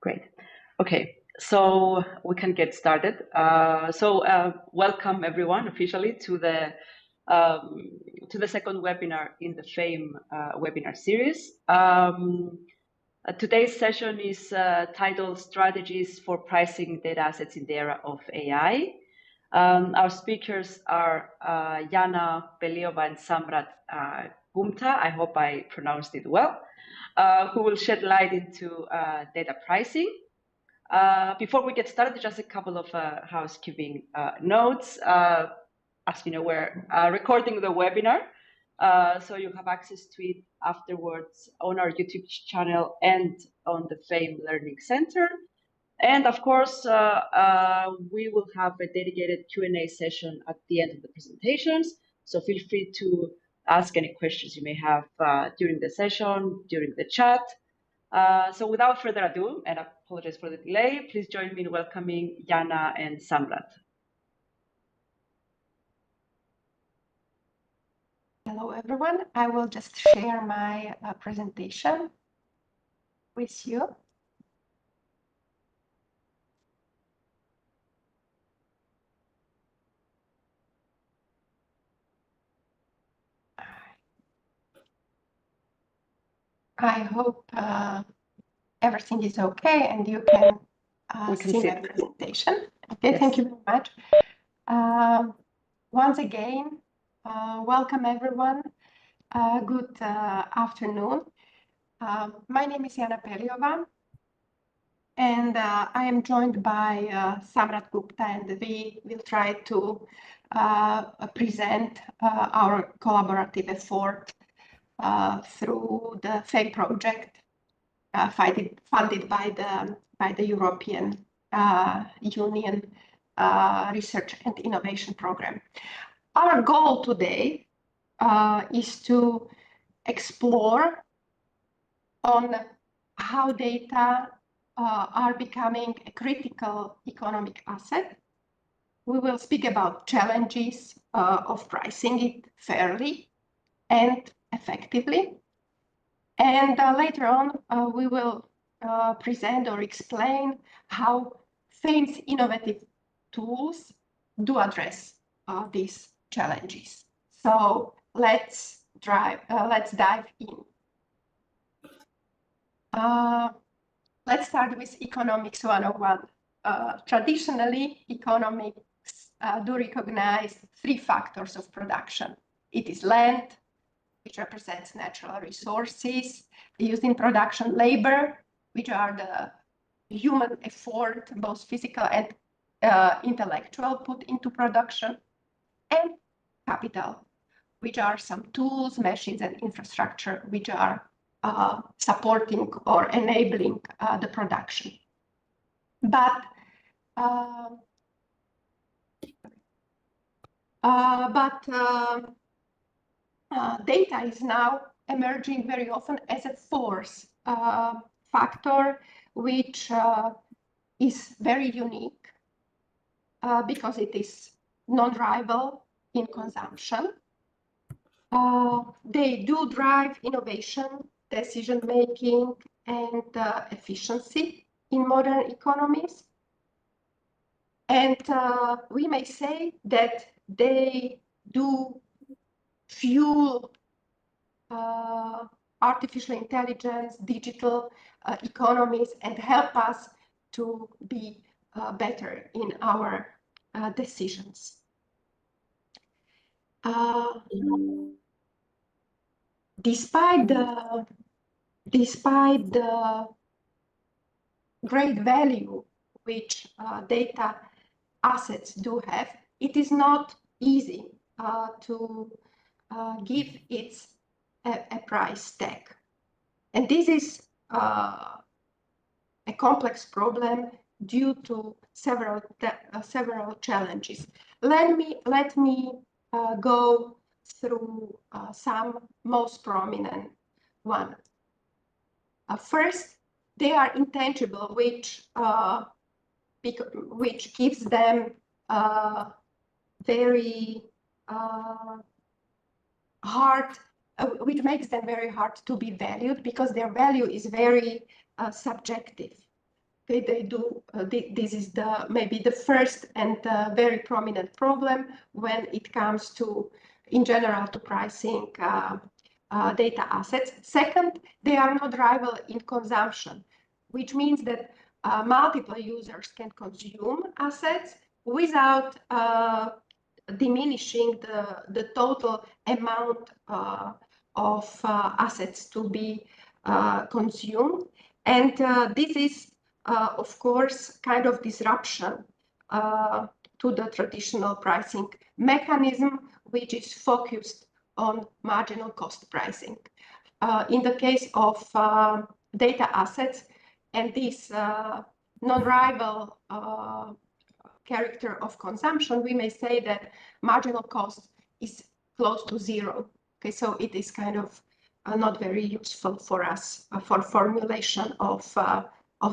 Great. Okay, so we can get started. Welcome everyone officially to the second webinar in the FAME webinar series. Today's session is titled "Strategies for Pricing Data Assets in the Era of AI." Our speakers are Jana, Peliova, and Samrat Gupta. I hope I pronounced it well. Who will shed light into data pricing. Before we get started, just a couple of housekeeping notes. As you know, we're recording the webinar, so you have access to it afterwards on our YouTube channel and on the FAME Learning Center. And of course, we will have a dedicated Q&A session at the end of the presentations. So feel free to ask any questions you may have during the session, during the chat. So without further ado, and I apologize for the delay, please join me in welcoming Jana and Samrat. Hello, everyone. I will just share my presentation with you. I hope everything is okay and you can see my presentation. Okay, yes. Thank you very much. Once again, welcome everyone. Good afternoon. My name is Jana Peliova, and I am joined by Samrat Gupta, and we will try to present our collaborative effort through the FAME project funded by the European Union Research and Innovation Programe. Our goal today is to explore on how data are becoming a critical economic asset. We will speak about challenges of pricing it fairly and effectively. And later on, we will present or explain how FAME's innovative tools do address these challenges. So let's dive in. Let's start with Economics 101. Traditionally, economics do recognize three factors of production. It is land, which represents natural resources used in production, labor, which are the human effort, both physical and intellectual, put into production, and capital, which are some tools, machines, and infrastructure, which are supporting or enabling the production. But data is now emerging very often as a fourth factor, which is very unique because it is non-rival in consumption. They do drive innovation, decision-making, and efficiency in modern economies. And we may say that they do fuel artificial intelligence, digital economies, and help us to be better in our decisions. Despite the great value which data assets do have, it is not easy to give it a price tag. And this is a complex problem due to several challenges. Let me go through some most prominent one. First, they are intangible, which gives them very hard, which makes them very hard to be valued because their value is very subjective. Okay, they do. This is maybe the first and very prominent problem when it comes to, in general, to pricing data assets. Second, they are not rival in consumption, which means that multiple users can consume assets without diminishing the total amount of assets to be consumed. And this is, of course, kind of disruption to the traditional pricing mechanism, which is focused on marginal cost pricing. In the case of data assets and this non-rival character of consumption, we may say that marginal cost is close to zero. Okay, so it is kind of not very useful for us for formulation of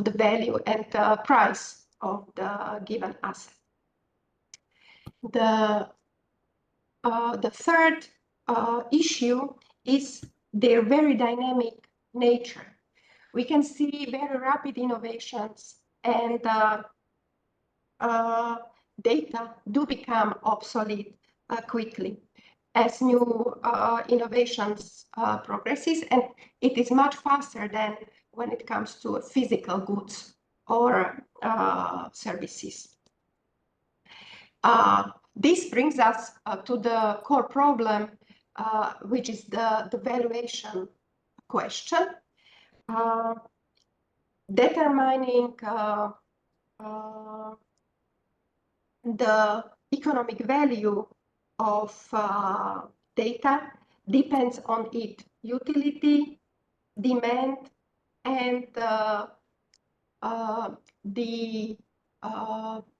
the value and price of the given asset. The third issue is their very dynamic nature. We can see very rapid innovations, and data do become obsolete quickly as new innovations progresses, and it is much faster than when it comes to physical goods or services. This brings us to the core problem, which is the valuation question. Determining the economic value of data depends on its utility, demand, and the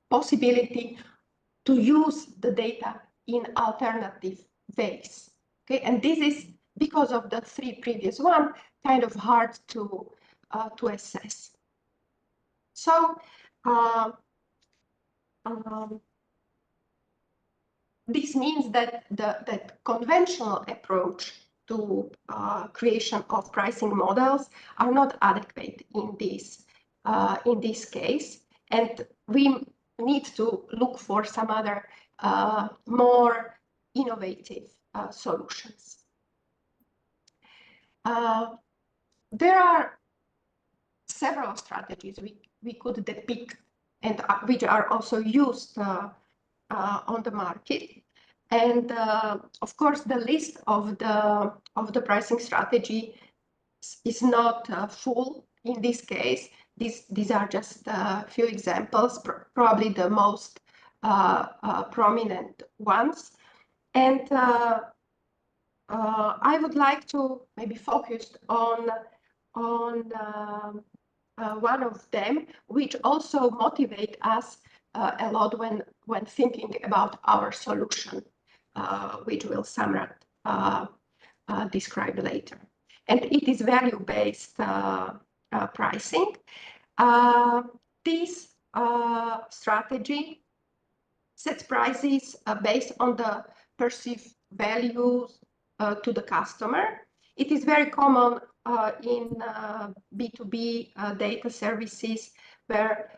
possibility to use the data in alternative ways. Okay, and this is, because of the three previous one, kind of hard to assess. So this means that the conventional approach to creation of pricing models are not adequate in this case, and we need to look for some other more innovative solutions. There are several strategies we could depict and which are also used on the market. And of course, the list of the pricing strategy is not full in this case. These are just a few examples, probably the most prominent ones. And I would like to maybe focus on one of them, which also motivate us a lot when thinking about our solution, which will Samrat describe later. And it is value-based pricing. This strategy sets prices based on the perceived values to the customer. It is very common in B2B data services, where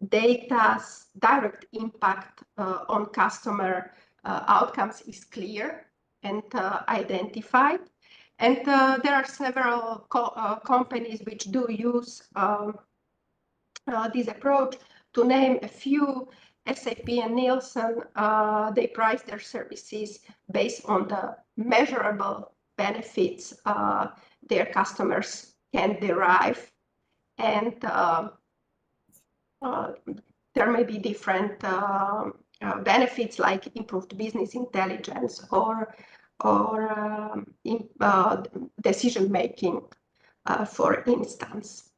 data's direct impact on customer outcomes is clear and identified. And there are several companies which do use this approach. To name a few, SAP and Nielsen, they price their services based on the measurable benefits their customers can derive. And there may be different benefits like improved business intelligence or decision making, for instance.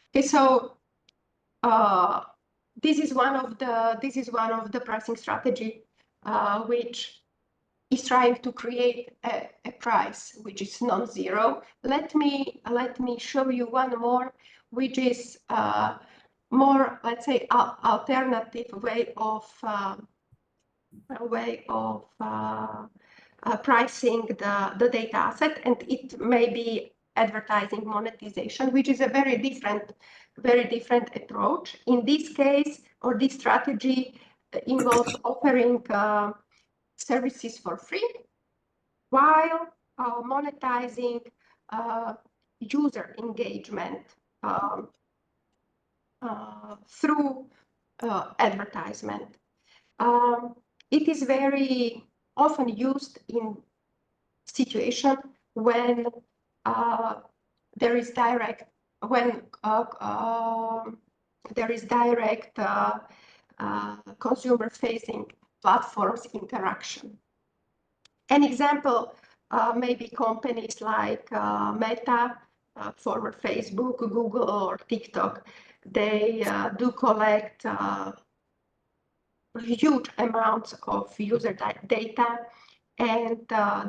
Okay, so this is one of the pricing strategy which is trying to create a price which is non-zero. Let me show you one more, which is more, let's say, alternative way of pricing the data asset, and it may be advertising monetization, which is a very different approach. In this case, or this strategy involves offering services for free while monetizing user engagement through advertisement. It is very often used in situation when there is direct consumer-facing platforms interaction. An example may be companies like Meta, former Facebook, Google, or TikTok. They do collect huge amounts of user data, and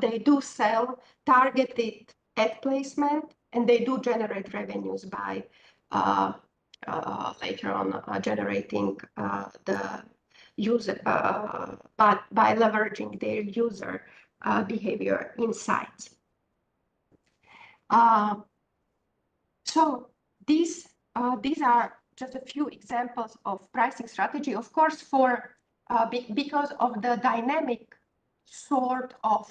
they do sell targeted ad placement, and they do generate revenues by later on generating the user by leveraging their user behavior insights. So these are just a few examples of pricing strategy. Of course, for because of the dynamic sort of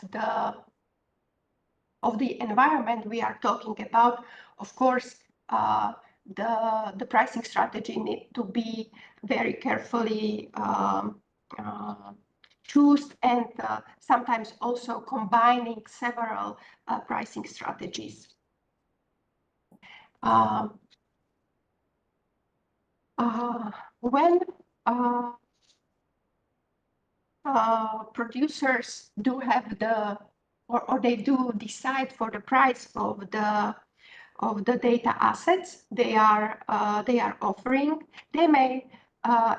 the environment we are talking about, of course, the pricing strategy need to be very carefully choose, and sometimes also combining several pricing strategies. When producers do have or they do decide for the price of the data assets they are offering, they may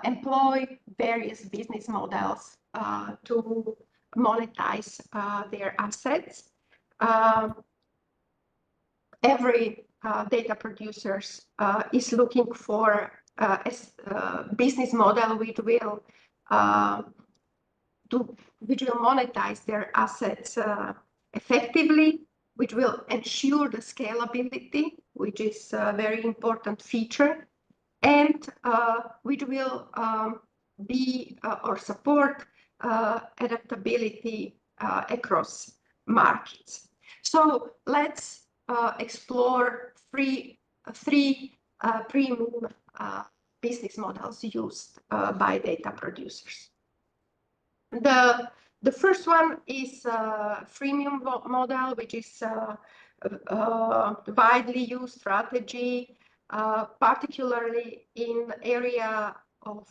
employ various business models to monetize their assets. Every data producers is looking for a business model which will monetize their assets effectively, which will ensure the scalability, which is a very important feature, and which will be or support adaptability across markets. So let's explore three premium business models used by data producers. The first one is freemium model, which is a widely used strategy, particularly in area of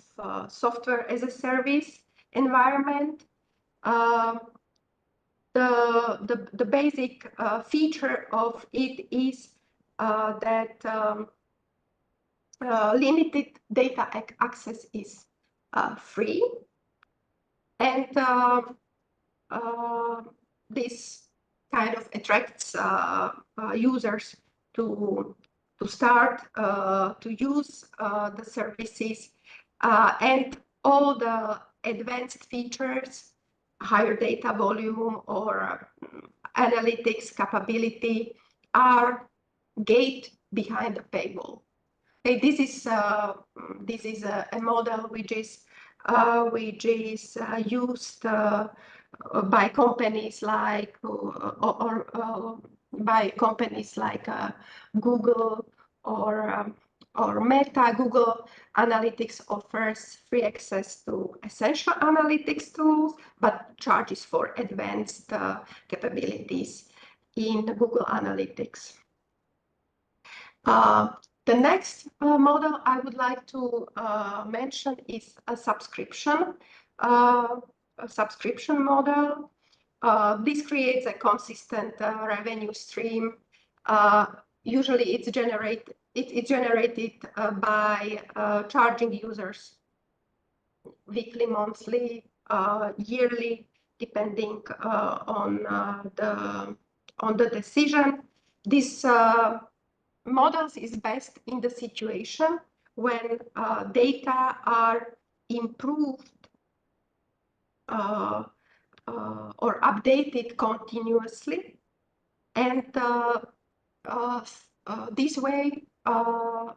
software as a service environment. The basic feature of it is that limited data access is free, and this kind of attracts users to start to use the services, and all the advanced features, higher data volume or analytics capability, are gated behind the paywall. Okay, this is a model which is used by companies like Google or Meta. Google Analytics offers free access to essential analytics tools, but charges for advanced capabilities in Google Analytics. The next model I would like to mention is a subscription model. This creates a consistent revenue stream. Usually it's generated by charging users weekly, monthly, yearly, depending on the decision. This models is best in the situation when data are improved or updated continuously, and this way,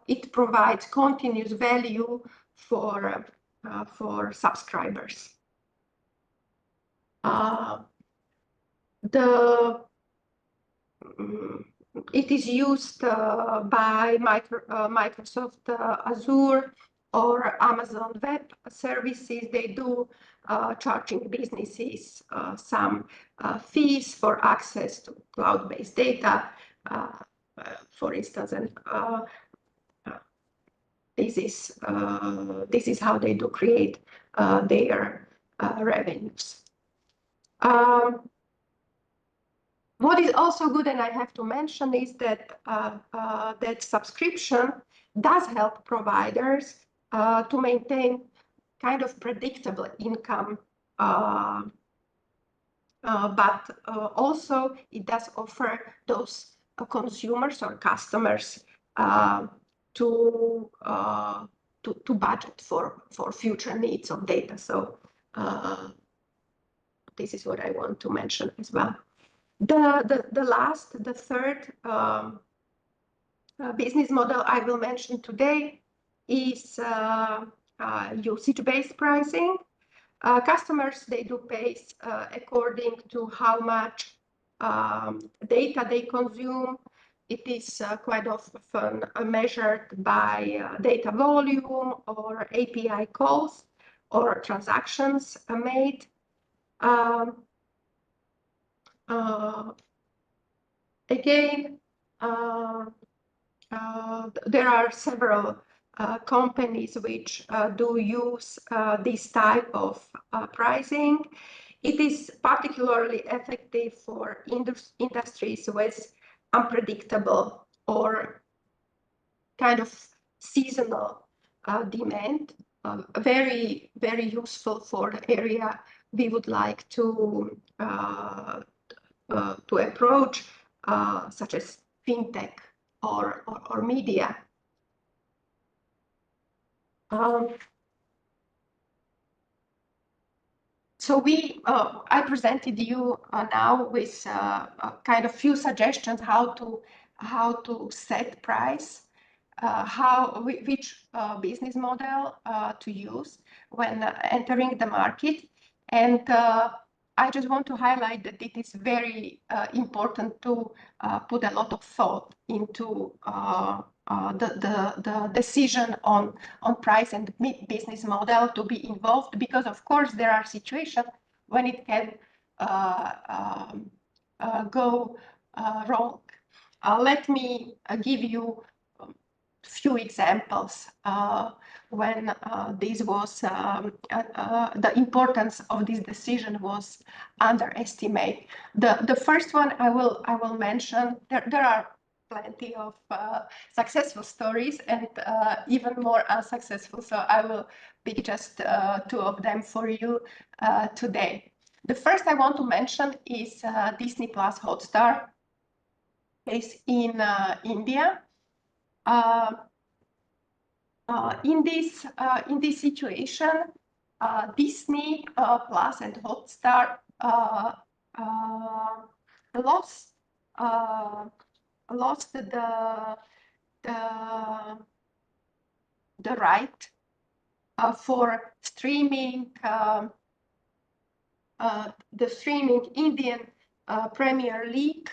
it provides continuous value for subscribers. It is used by Microsoft Azure or Amazon Web Services. They do charging businesses some fees for access to cloud-based data, for instance, and this is how they do create their revenues. What is also good, and I have to mention, is that that subscription does help providers to maintain kind of predictable income, but also it does offer those consumers or customers to budget for future needs of data. So this is what I want to mention as well. The third business model I will mention today is usage-based pricing. Customers, they do pay according to how much data they consume. It is quite often measured by data volume or API calls or transactions made. Again, there are several companies which do use this type of pricing. It is particularly effective for industries with unpredictable or kind of seasonal demand. Very, very useful for the area we would like to approach, such as fintech or media. So I presented you now with kind of few suggestions how to set price, which business model to use when entering the market, and I just want to highlight that it is very important to put a lot of thought into the decision on price and business model to be involved, because of course there are situations when it can go wrong. Let me give you a few examples when this was the importance of this decision was underestimated. The first one I will mention, there are plenty of successful stories and even more unsuccessful, so I will pick just two of them for you today. The first I want to mention is Disney Plus Hotstar, based in India. In this situation, Disney Plus and Hotstar lost the right for streaming the streaming Indian Premier League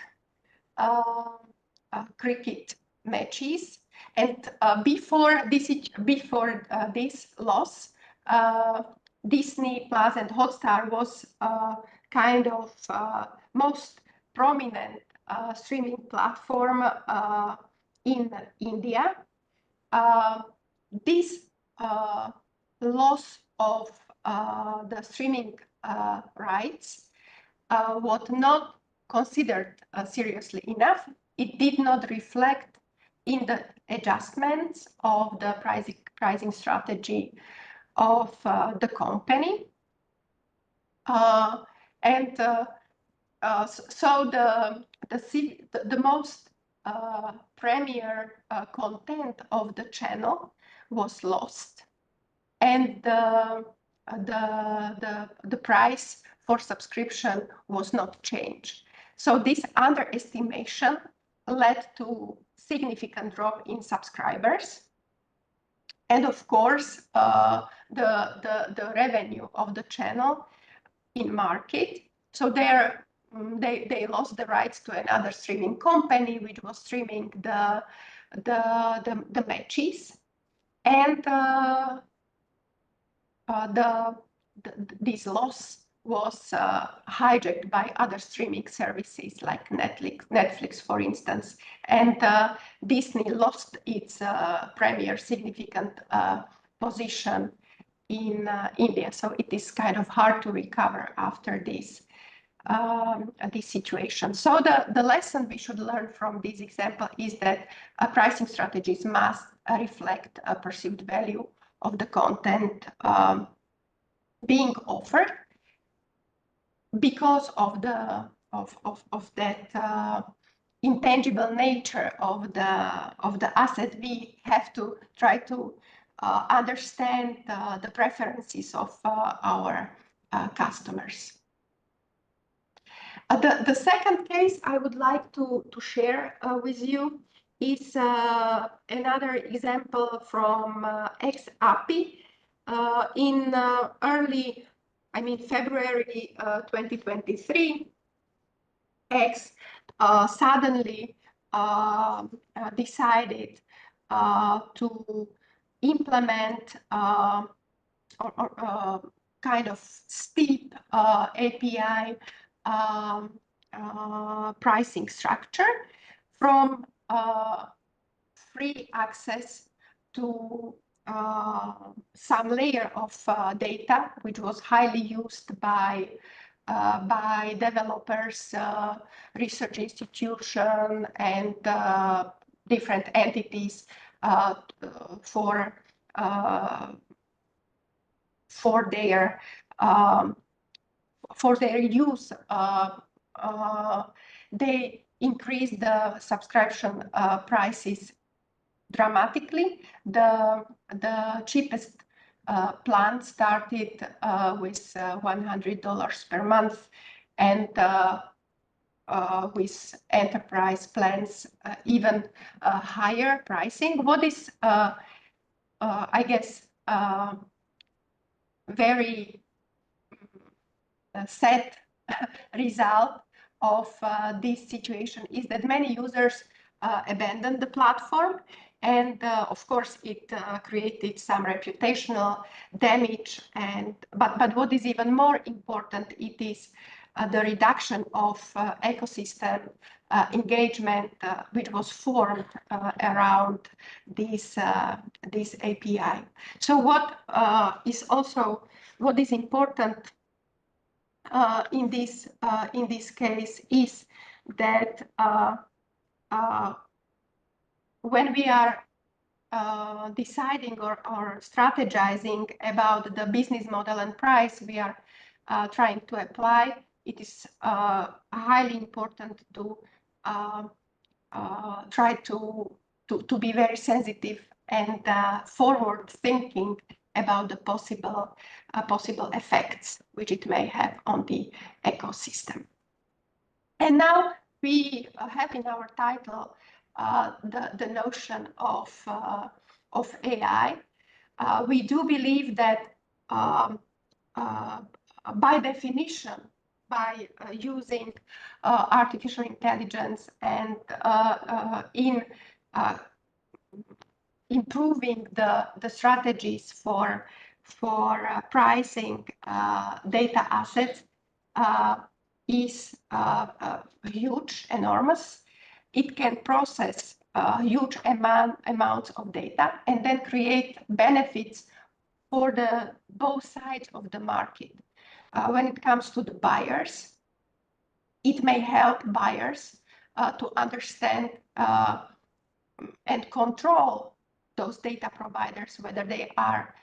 cricket matches. And before this loss, Disney Plus and Hotstar was kind of most prominent streaming platform in India. This loss of the streaming rights was not considered seriously enough. It did not reflect in the adjustments of the pricing strategy of the company. So the most premier content of the channel was lost, and the price for subscription was not changed. So this underestimation led to significant drop in subscribers. And of course, the revenue of the channel in market. So they lost the rights to another streaming company, which was streaming the matches. And this loss was hijacked by other streaming services like Netflix, for instance. And Disney lost its premier significant position in India. So it is kind of hard to recover after this situation. So the lesson we should learn from this example is that pricing strategies must reflect a perceived value of the content being offered. Because of that intangible nature of the asset, we have to try to understand the preferences of our customers. The second case I would like to share with you is another example from ex-API. In February 2023, X suddenly decided to implement kind of steep API pricing structure from free access to some layer of data, which was highly used by developers, research institutions, and different entities for their use. They increased the subscription prices dramatically. The cheapest plan started with $100 per month, and with enterprise plans even higher pricing. What is, I guess, very sad result of this situation is that many users abandoned the platform. And of course, it created some reputational damage. But what is even more important, it is the reduction of ecosystem engagement, which was formed around this API. So what is important in this case is that when we are deciding or strategizing about the business model and price we are trying to apply, it is highly important to try to be very sensitive and forward thinking about the possible effects which it may have on the ecosystem. And now we have in our title the notion of AI. We do believe that by definition, by using artificial intelligence and in improving the strategies for pricing data assets is huge, enormous. It can process huge amounts of data and then create benefits for both sides of the market. When it comes to the buyers, it may help buyers to understand and control those data providers, whether they are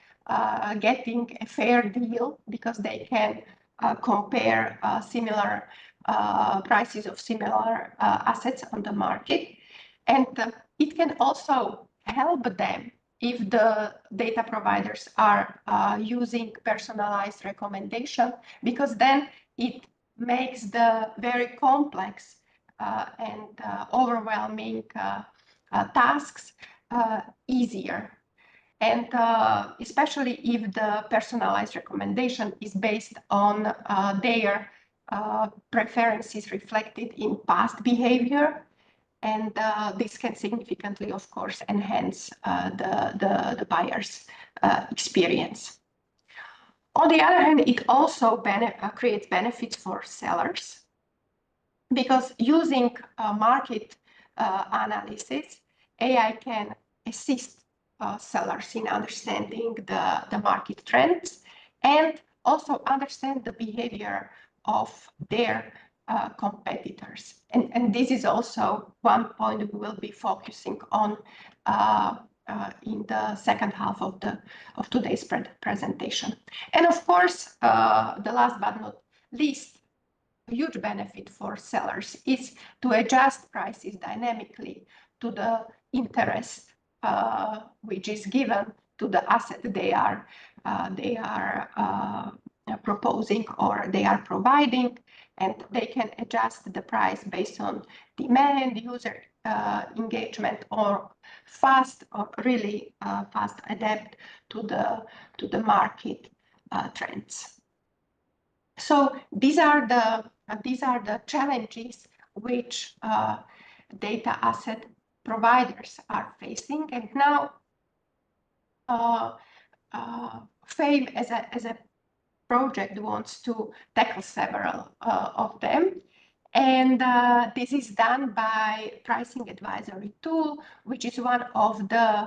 getting a fair deal because they can compare similar prices of similar assets on the market. And it can also help them if the data providers are using personalized recommendation, because then it makes the very complex and overwhelming tasks easier. And especially if the personalized recommendation is based on their preferences reflected in past behavior. And this can significantly, of course, enhance the buyer's experience. On the other hand, it also creates benefits for sellers, because using market analysis, AI can assist sellers in understanding the market trends and also understand the behavior of their competitors. And this is also one point we will be focusing on in the second half of today's presentation. And of course, the last but not least, a huge benefit for sellers is to adjust prices dynamically to the interest which is given to the asset they are proposing or they are providing, and they can adjust the price based on demand, user engagement, or really fast adapt to the market trends. So these are the challenges which data asset providers are facing, and now FAME as a project wants to tackle several of them. And this is done by pricing advisory tool, which is one of the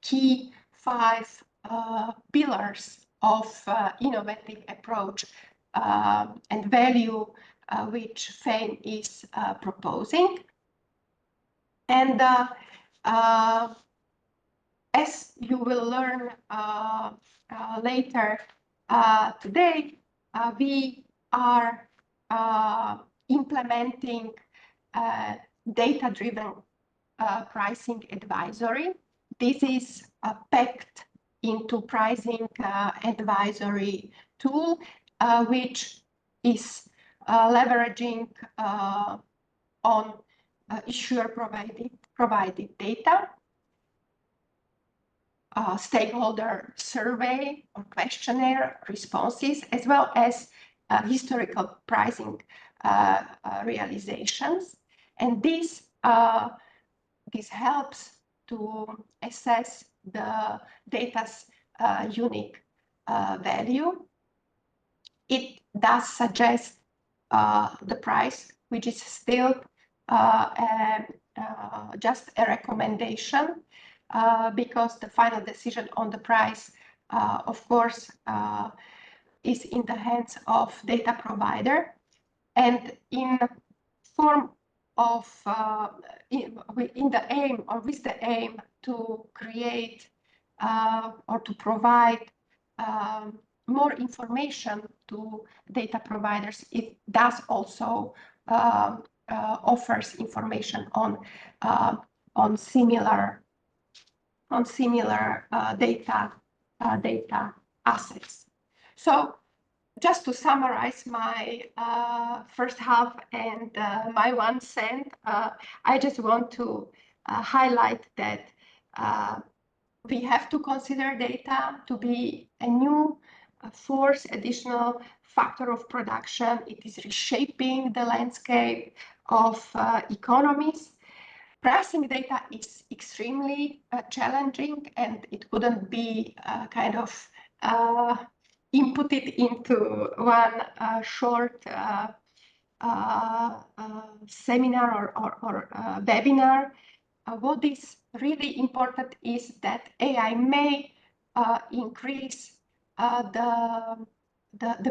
key 5 pillars of innovative approach and value which FAME is proposing. And as you will learn later today, we are implementing data-driven pricing advisory. This is packed into pricing advisory tool, which is leveraging on issuer provided data, stakeholder survey or questionnaire responses, as well as historical pricing realizations. And this helps to assess the data's unique value. It does suggest the price, which is still just a recommendation, because the final decision on the price, of course, is in the hands of data provider. And in form of, in the aim, or with the aim to create or to provide more information to data providers, it does also offers information on similar data assets. So just to summarize my first half and my 1 cent, I just want to highlight that we have to consider data to be a new force, additional factor of production. It is reshaping the landscape of economies. Pricing data is extremely challenging, and it couldn't be kind of inputted into one short seminar or webinar. What is really important is that AI may increase the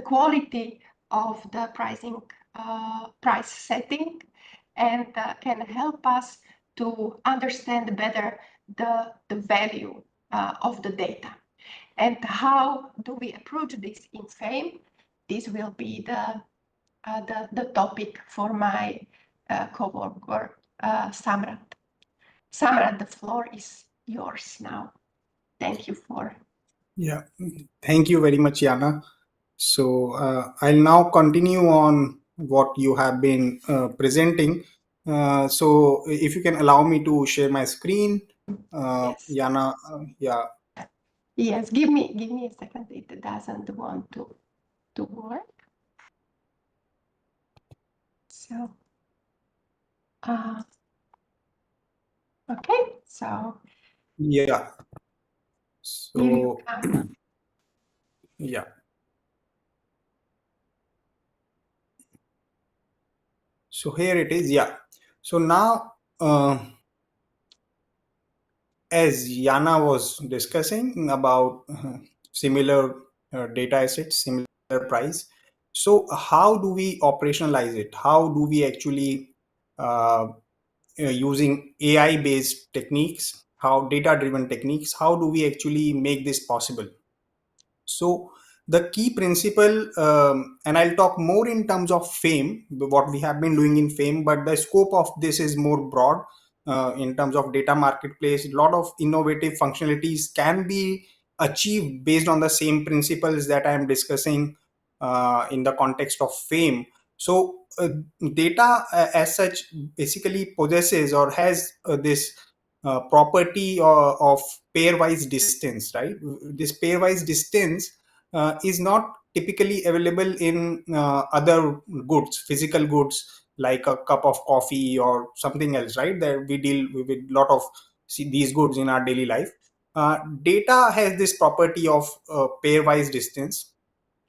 quality of the price setting, and can help us to understand better the value of the data. And how do we approach this in FAME? This will be the topic for my co-worker, Samrat. Samrat, the floor is yours now. Thank you for. Yeah, thank you very much, Jana. So I'll now continue on what you have been presenting. So if you can allow me to share my screen, Yes. Jana, yeah. Yes, give me a second. It doesn't want to work. So, okay. So Yeah. here you So come. yeah. So here it is. Yeah. So now, as Jana was discussing about similar data assets, similar price. So how do we operationalize it? How do we actually using AI based techniques, how data driven techniques, how do we actually make this possible? So the key principle, and I'll talk more in terms of fame, what we have been doing in fame, but the scope of this is more broad. In terms of data marketplace, a lot of innovative functionalities can be achieved based on the same principles that I am discussing in the context of fame. So data as such basically possesses or has this property of pairwise distance, right? This pairwise distance is not typically available in other goods, physical goods like a cup of coffee or something else, right? That we deal with a lot of these goods in our daily life. Data has this property of pairwise distance,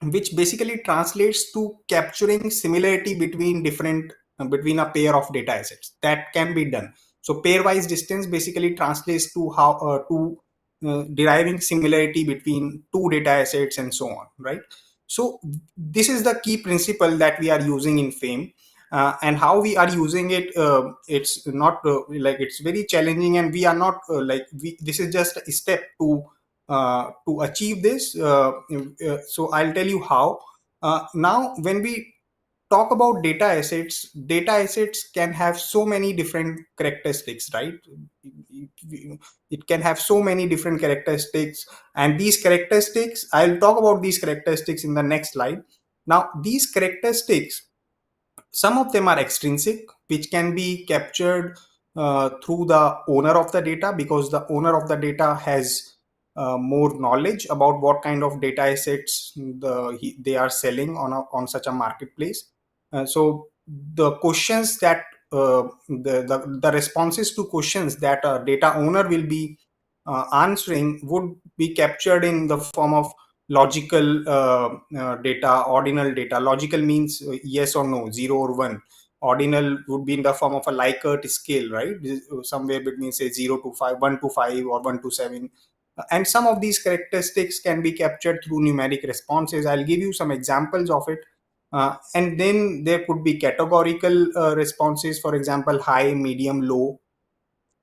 which basically translates to capturing similarity between different between a pair of data assets. That can be done. So pairwise distance basically translates to how to deriving similarity between two data assets and so on, right? So this is the key principle that we are using in fame. And how we are using it, it's not like it's very challenging, and we are not this is just a step to achieve this. So I'll tell you how. Now, when we talk about data assets can have so many different characteristics, right? It can have so many different characteristics, and these characteristics, I'll talk about these characteristics in the next slide. Now, these characteristics, some of them are extrinsic, which can be captured through the owner of the data, because the owner of the data has more knowledge about what kind of data assets they are selling on such a marketplace. So the questions that the responses to questions that a data owner will be answering would be captured in the form of logical data, ordinal data. Logical means yes or no, 0 or 1. Ordinal would be in the form of a Likert scale, right? Somewhere between say 0 to 5, 1 to 5, or 1 to 7. And some of these characteristics can be captured through numeric responses. I'll give you some examples of it. And then there could be categorical responses, for example, high, medium, low.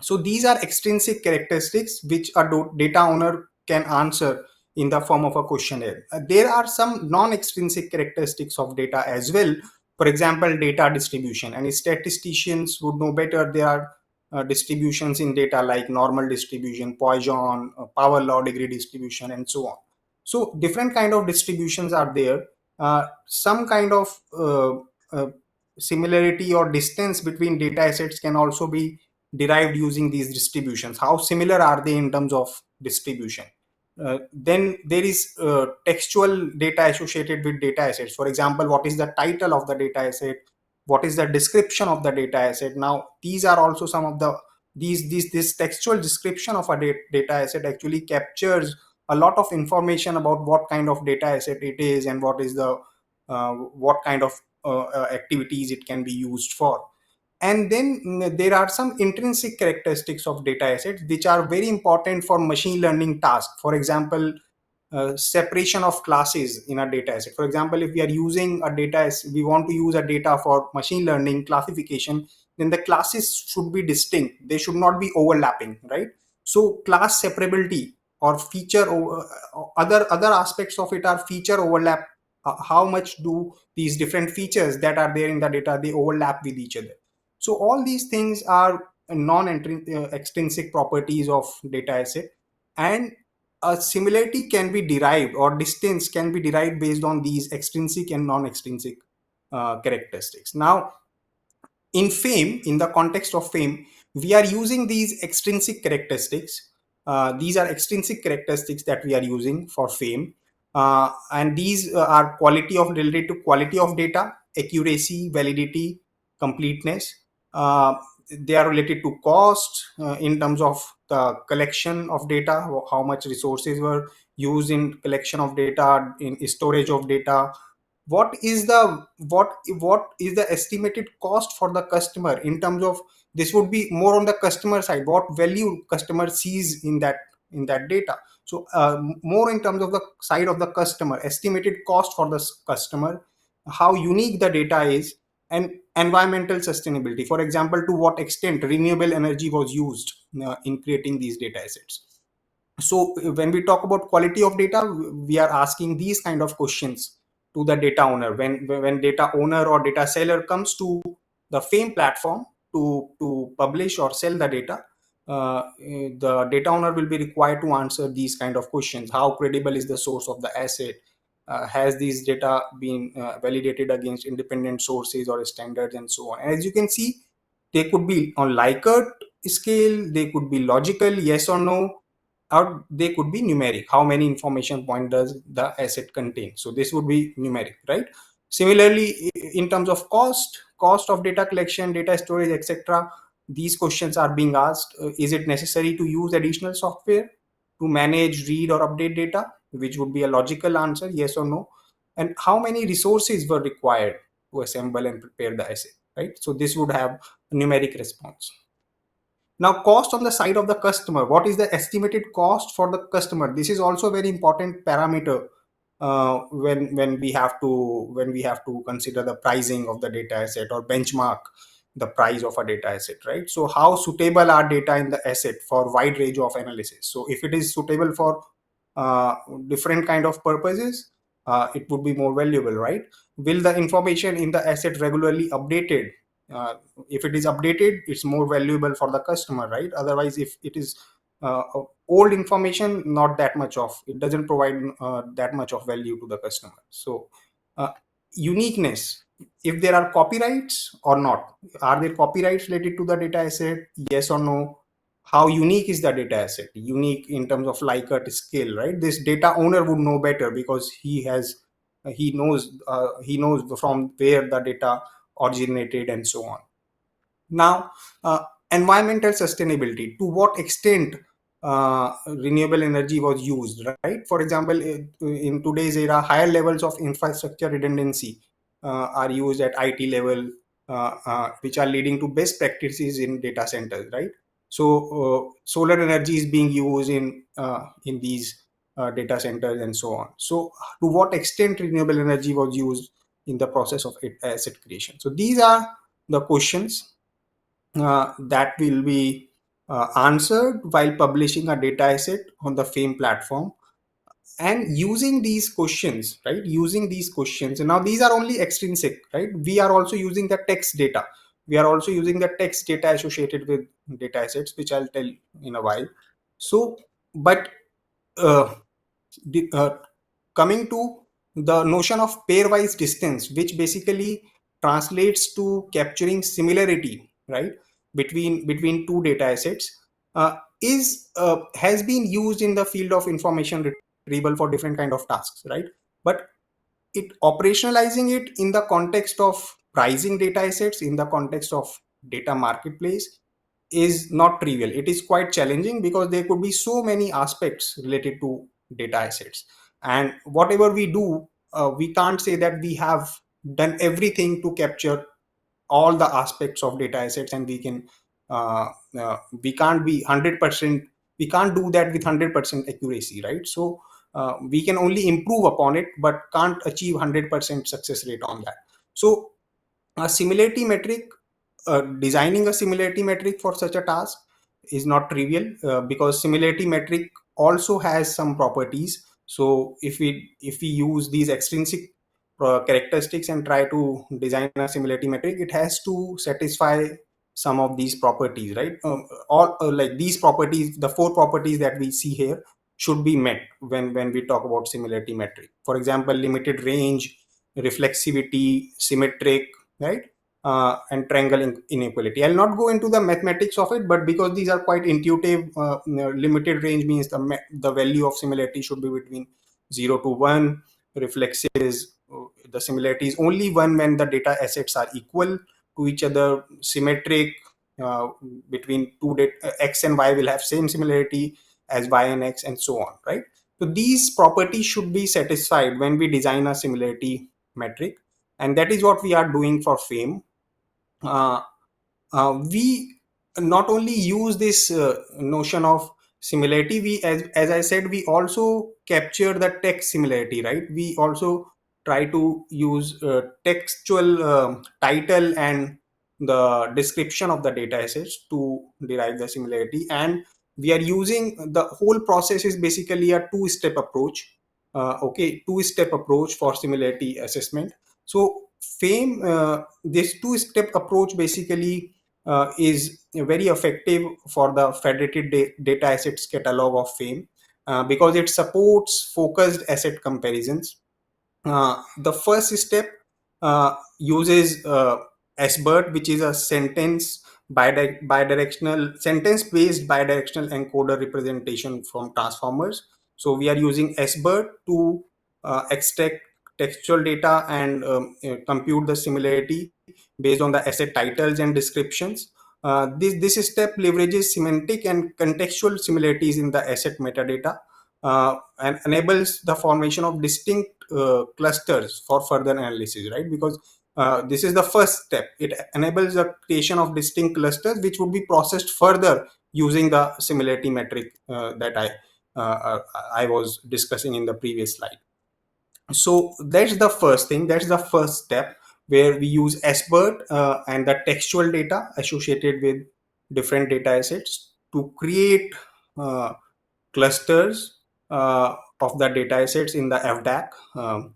So these are extrinsic characteristics which a data owner can answer in the form of a questionnaire. There are some non-extrinsic characteristics of data as well. For example, data distribution, and statisticians would know better. There are distributions in data like normal distribution, Poisson, power law degree distribution, and so on. So different kind of distributions are there. Some kind of similarity or distance between data assets can also be derived using these distributions. How similar are they in terms of distribution? Then there is textual data associated with data assets. For example, what is the title of the data asset? What is the description of the data asset? Now, these are also some of the this textual description of a data asset actually captures a lot of information about what kind of data asset it is, and what is the what kind of activities it can be used for. And then there are some intrinsic characteristics of data assets which are very important for machine learning tasks. For example, separation of classes in a data asset. For example, if we are using a data, we want to use a data for machine learning classification, then the classes should be distinct. They should not be overlapping, right? So class separability or other aspects of it are feature overlap. How much do these different features that are there in the data, they overlap with each other? So all these things are non-extrinsic properties of data asset, and a similarity can be derived, or distance can be derived based on these extrinsic and non-extrinsic characteristics. Now, in fame, in the context of fame, we are using these extrinsic characteristics. These are extrinsic characteristics that we are using for fame. And these are related to quality of data, accuracy, validity, completeness. They are related to cost in terms of the collection of data, how much resources were used in collection of data, in storage of data. What is the estimated cost for the customer in terms of, this would be more on the customer side, what value customer sees in that data. So more in terms of the side of the customer, estimated cost for the customer, how unique the data is, and environmental sustainability. For example, to what extent renewable energy was used in creating these data assets. So when we talk about quality of data, we are asking these kind of questions to the data owner. When data owner or data seller comes to the fame platform to publish or sell the data, the data owner will be required to answer these kind of questions. How credible is the source of the asset? Has these data been validated against independent sources or standards, and so on. And as you can see, they could be on Likert scale, they could be logical, yes or no, or they could be numeric. How many information point does the asset contain? So this would be numeric, right? Similarly, in terms of cost of data collection, data storage, etc., these questions are being asked. Is it necessary to use additional software to manage, read, or update data? Which would be a logical answer, yes or no. And how many resources were required to assemble and prepare the asset, right? So this would have a numeric response. Now, cost on the side of the customer. What is the estimated cost for the customer? This is also a very important parameter when we have to consider the pricing of the data asset or benchmark the price of a data asset, right? So, how suitable are data in the asset for wide range of analysis? So, if it is suitable for uh, different kind of purposes, it would be more valuable, right? Will the information in the asset regularly updated? Uh, if it is updated, it's more valuable for the customer, right? Otherwise, if it is old information, not that much of, it doesn't provide that much of value to the customer. So uh, uniqueness, if there are copyrights or not, are there copyrights related to the data asset, yes or no? How unique is the data asset? Unique in terms of Likert scale, right? This data owner would know better because he knows from where the data originated and so on. Now, environmental sustainability, to what extent renewable energy was used, right? For example, in today's era, higher levels of infrastructure redundancy are used at IT level, which are leading to best practices in data centers, right? So solar energy is being used in these data centers and so on. So to what extent renewable energy was used in the process of asset creation? So these are the questions that will be answered while publishing a data asset on the fame platform. And using these questions, right, using these questions, and now these are only extrinsic, right? We are also using the text data, we are also using the text data associated with data assets, which I'll tell in a while. So but uh, uh, coming to the notion of pairwise distance, which basically translates to capturing similarity, right, between two data assets, is has been used in the field of information retrieval for different kind of tasks, right? But it operationalizing it in the context of pricing data assets, in the context of data marketplace, is not trivial. It is quite challenging because there could be so many aspects related to data assets, and whatever we do, we can't say that we have done everything to capture all the aspects of data assets, and uh, we can't be 100%, we can't do that with 100% accuracy, right? So we can only improve upon it, but can't achieve 100% success rate on that. So a similarity metric, designing a similarity metric for such a task is not trivial, because similarity metric also has some properties. So if we use these extrinsic characteristics and try to design a similarity metric, it has to satisfy some of these properties, right? All like these properties, the four properties that we see here should be met when we talk about similarity metric. For example, limited range, reflexivity, symmetric, right? and triangle inequality. I'll not go into the mathematics of it, but because these are quite intuitive, limited range means the value of similarity should be between 0 to 1. Reflexive is the similarity is only 1 when the data assets are equal to each other. Symmetric, uh, between two x and y will have same similarity as y and x, and so on, right? So these properties should be satisfied when we design a similarity metric, and that is what we are doing for fame. uh, we not only use this notion of similarity, we, as I said, we also capture the text similarity, right? We also try to use textual title and the description of the data assets to derive the similarity. And we are using, the whole process is basically a two-step approach. Okay, two-step approach for similarity assessment. So fame, this two-step approach basically is very effective for the federated data assets catalog of fame, because it supports focused asset comparisons. The first step uses SBERT, which is a sentence based bidirectional encoder representation from transformers. So we are using SBERT to extract textual data and compute the similarity based on the asset titles and descriptions. This step leverages semantic and contextual similarities in the asset metadata, and enables the formation of distinct clusters for further analysis, right? Because this is the first step. It enables the creation of distinct clusters which would be processed further using the similarity metric that I was discussing in the previous slide. So that's the first thing, that's the first step, where we use SBERT and the textual data associated with different data assets to create clusters of the data assets in the FDAC.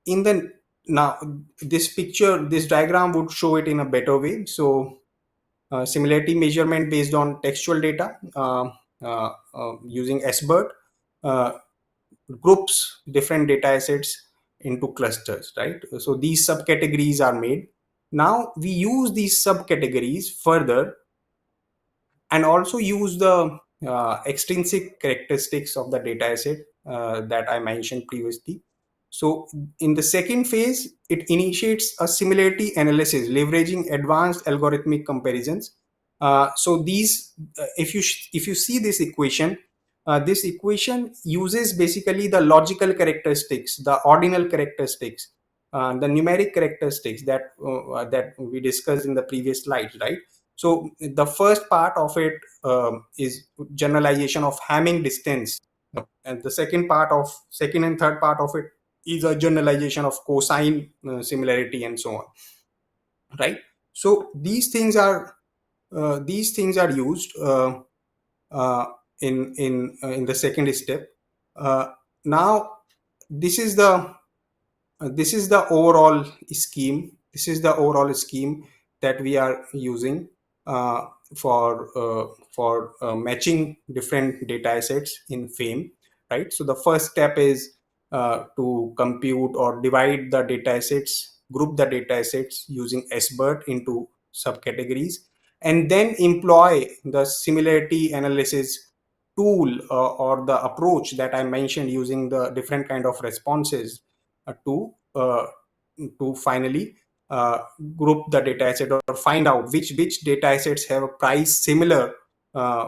In the Now this picture, this diagram would show it in a better way. So similarity measurement based on textual data, using SBERT groups different data assets into clusters, right? So these subcategories are made. Now we use these subcategories further and also use the extrinsic characteristics of the data asset that I mentioned previously. So in the second phase, it initiates a similarity analysis leveraging advanced algorithmic comparisons. So these, if you see this equation uses basically the logical characteristics, the ordinal characteristics, the numeric characteristics that we discussed in the previous slide, right? So the first part of it is generalization of Hamming distance, and the second and third part of it is a generalization of cosine similarity, and so on, right? So these things are used uh, in the second step. Now this is the overall scheme. This is the overall scheme that we are using uh, for matching different data assets in fame, right? So the first step is to compute or divide the data assets, group the data assets using SBERT into subcategories, and then employ the similarity analysis tool or the approach that I mentioned, using the different kind of responses uh, to uh, to finally uh, group the data asset, or find out which data assets have a price similar,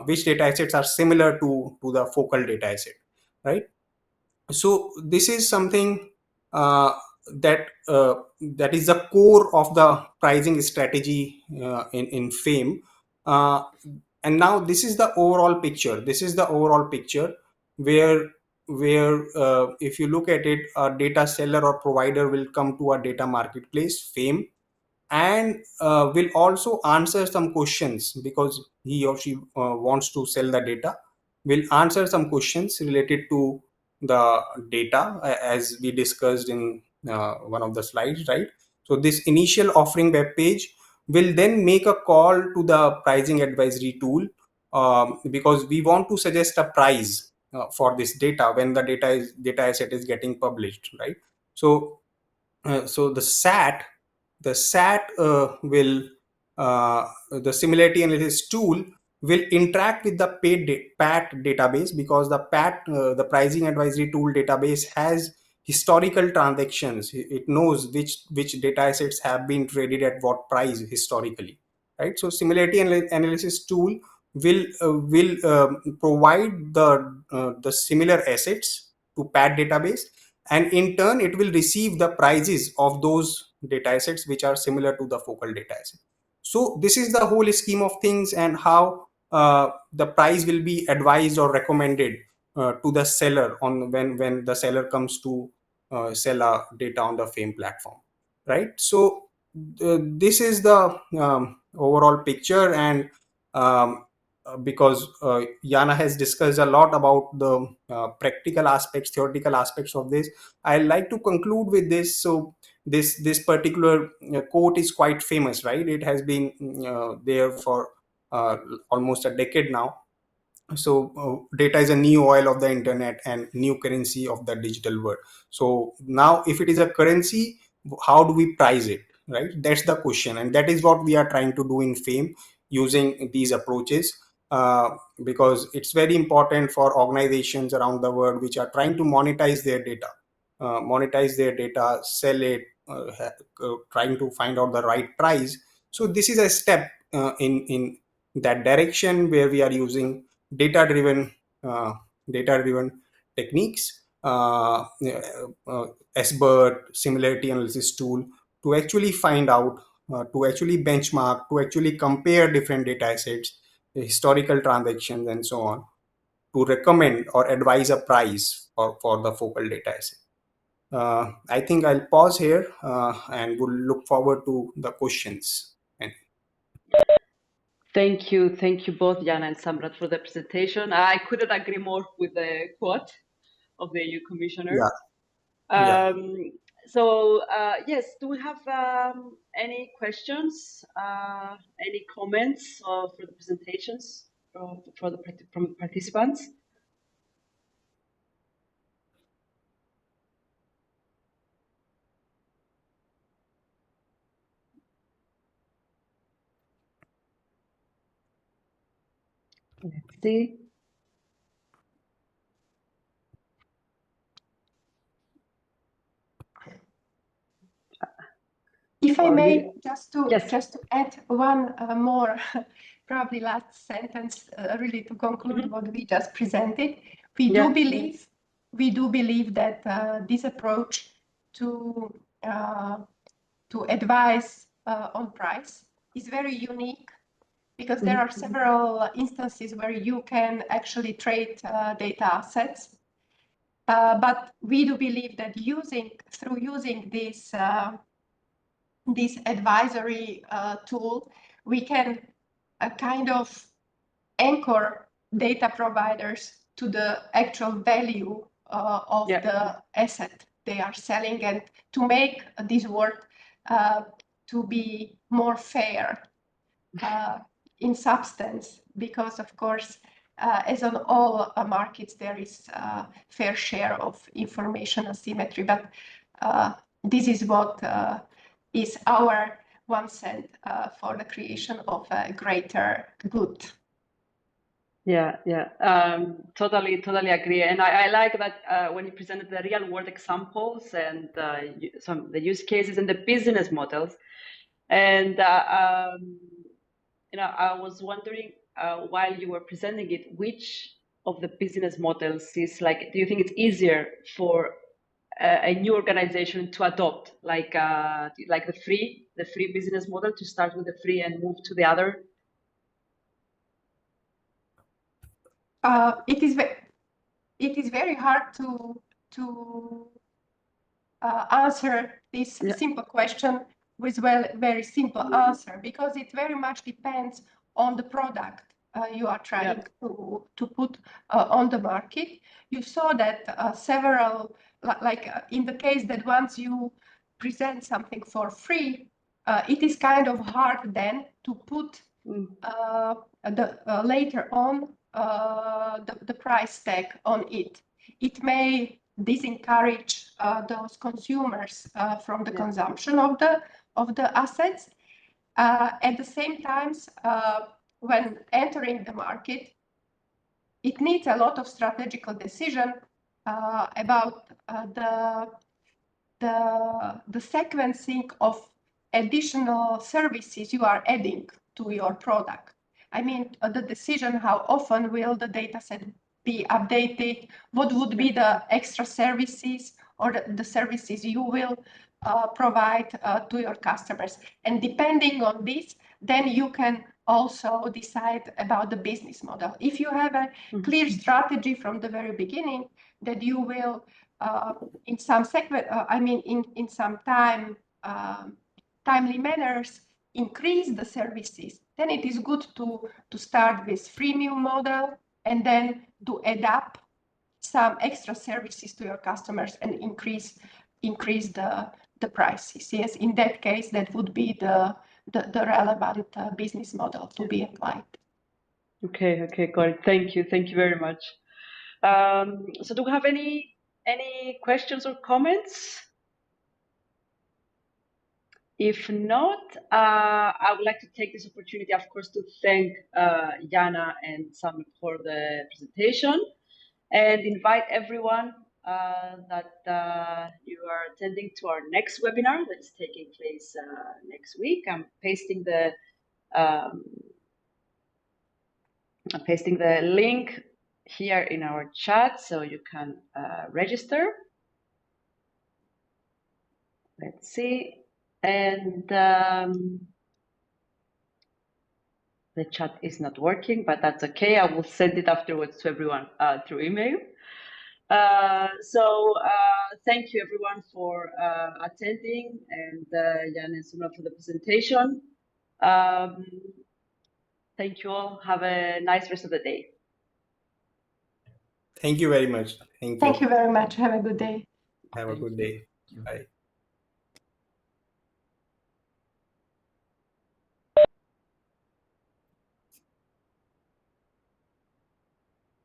which data assets are similar to the focal data asset, right? So this is something uh, that is the core of the pricing strategy in fame. uh, and now this is the overall picture. This is the overall picture where if you look at it, a data seller or provider will come to a data marketplace, fame, and will also answer some questions, because he or she wants to sell the data, will answer some questions related to the data, as we discussed in one of the slides, right? So this initial offering web page will then make a call to the pricing advisory tool, because we want to suggest a price for this data when the data asset is getting published, right? So so the SAT the SAT the similarity analysis tool will interact with the PAT database, because the PAT, the pricing advisory tool database, has historical transactions. It knows which data assets have been traded at what price historically, right? So similarity analysis tool will provide the similar assets to PAT database, and in turn it will receive the prices of those data assets which are similar to the focal data asset. So this is the whole scheme of things, and how the price will be advised or recommended to the seller on when the seller comes to sell a data on the FAME platform, right? So this is the overall picture. And because Jana has discussed a lot about the practical aspects, theoretical aspects of this, I like to conclude with this. So this particular quote is quite famous, right? It has been there for uh, almost a decade now. So data is a new oil of the internet and new currency of the digital world. So now, if it is a currency, how do we price it, right? That's the question, and that is what we are trying to do in FAME using these approaches. Because it's very important for organizations around the world which are trying to monetize their data, sell it, trying to find out the right price. So this is a step in that direction, where we are using data-driven uh, data-driven techniques, SBERT, similarity analysis tool, to actually find out, to actually benchmark, to actually compare different data assets, historical transactions, and so on, to recommend or advise a price for the focal data asset. I think I'll pause here and will look forward to the questions. Thank you both, Jana and Samrat, for the presentation. I couldn't agree more with the quote of the EU Commissioner. Yeah. So yes, do we have any questions, any comments for the presentations from participants? Let's see. If I may, just to add one more, probably last sentence, really to conclude what we just presented. We do believe that this approach to advise on price is very unique, because there are several instances where you can actually trade data assets. But we do believe that through using this advisory tool, we can kind of anchor data providers to the actual value of the asset they are selling, and to make this work to be more fair in substance, because of course, as on all markets, there is a fair share of information asymmetry, but this is what is our 1 cent for the creation of a greater good. Totally agree. And I like that when you presented the real world examples and some of the use cases and the business models. And I was wondering while you were presenting it, which of the business models is like, do you think it's easier for a new organization to adopt, like the free business model, to start with the free and move to the other? It is very hard to answer this simple question with very simple answer, because it very much depends on the product you are trying to put on the market. You saw that several, like in the case that once you present something for free, it is kind of hard then to put later on the price tag on it. It may disencourage those consumers from the consumption of of the assets. At the same time, when entering the market, it needs a lot of strategical decision about the sequencing of additional services you are adding to your product. I mean, the decision how often will the data set be updated, what would be the extra services or the services you will provide to your customers. And depending on this, then you can also decide about the business model. If you have a clear strategy from the very beginning that you will in some segment, in some timely manners, increase the services, then it is good to start with freemium model and then to adapt some extra services to your customers and increase the prices. Yes, in that case, that would be the relevant business model to be applied. Okay, got it. Thank you very much. So do we have any questions or comments? If not, I would like to take this opportunity, of course, to thank Jana and Samrat for the presentation and invite everyone that you are attending to our next webinar that's taking place next week. I'm pasting the link here in our chat so you can register. Let's see. And the chat is not working, but that's okay. I will send it afterwards to everyone through email. So thank you everyone for attending, and Jana and Samrat for the presentation. Thank you all. Have a nice rest of the day. Thank you very much. Thank you very much. Have a good day. Have a good day. Bye.